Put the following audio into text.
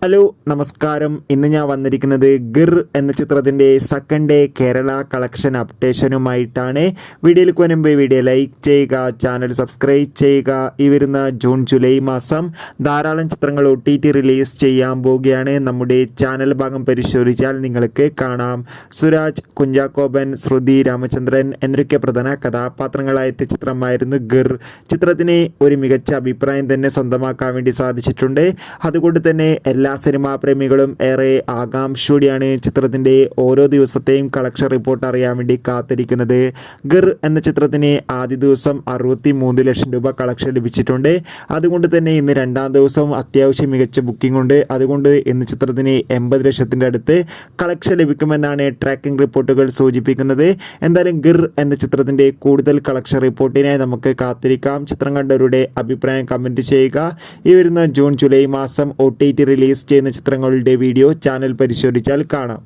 Hello നമസ്കാരം. ഇന്ന് ഞാൻ വന്നിരിക്കുന്നത് ഗിർ എന്ന ചിത്രത്തിൻ്റെ സെക്കൻഡ് ഡേ കേരള കളക്ഷൻ അപ്ഡേഷനുമായിട്ടാണ്. വീഡിയോയിലേക്ക് വരുമ്പോൾ വീഡിയോ ലൈക്ക് ചെയ്യുക, ചാനൽ സബ്സ്ക്രൈബ് ചെയ്യുക. ഈ വരുന്ന ജൂൺ ജൂലൈ മാസം ധാരാളം ചിത്രങ്ങൾ OTT റിലീസ് ചെയ്യാൻ പോവുകയാണ്. നമ്മുടെ ചാനൽ ഭാഗം പരിശോധിച്ചാൽ നിങ്ങൾക്ക് കാണാം. സുരാജ്, കുഞ്ചാക്കോബൻ, ശ്രുതി രാമചന്ദ്രൻ എന്നൊക്കെ പ്രധാന കഥാപാത്രങ്ങളായ ചിത്രമായിരുന്നു ഗിർ. ചിത്രത്തിന് ഒരു മികച്ച അഭിപ്രായം തന്നെ സ്വന്തമാക്കാൻ വേണ്ടി സാധിച്ചിട്ടുണ്ട്. അതുകൊണ്ട് തന്നെ എല്ലാ സിനിമാ പ്രേമികളും ഏറെ ആകാംക്ഷയോടെയാണ് ചിത്രത്തിൻ്റെ ഓരോ ദിവസത്തെയും കളക്ഷൻ റിപ്പോർട്ട് അറിയാൻ വേണ്ടി കാത്തിരിക്കുന്നത്. ഗിർ എന്ന ചിത്രത്തിന് ആദ്യ ദിവസം 63 ലക്ഷം രൂപ കളക്ഷൻ ലഭിച്ചിട്ടുണ്ട്. അതുകൊണ്ട് തന്നെ ഇന്ന് രണ്ടാം ദിവസം അത്യാവശ്യം മികച്ച ബുക്കിംഗ് ഉണ്ട്. അതുകൊണ്ട് ഇന്ന് ചിത്രത്തിന് 80 ലക്ഷത്തിൻ്റെ അടുത്ത് കളക്ഷൻ ലഭിക്കുമെന്നാണ് ട്രാക്കിംഗ് റിപ്പോർട്ടുകൾ സൂചിപ്പിക്കുന്നത്. എന്തായാലും ഗിർ എന്ന ചിത്രത്തിൻ്റെ കൂടുതൽ കളക്ഷൻ റിപ്പോർട്ടിനായി നമുക്ക് കാത്തിരിക്കാം. ചിത്രം കണ്ടവരുടെ അഭിപ്രായം കമൻറ്റ് ചെയ്യുക. ഈ വരുന്ന ജൂൺ ജൂലൈ മാസം OTT റിലീസ് ചെയ്യുന്ന ചിത്രങ്ങളുടെ വീഡിയോ ചാനൽ പരിശോധിച്ചാൽ കാണാം.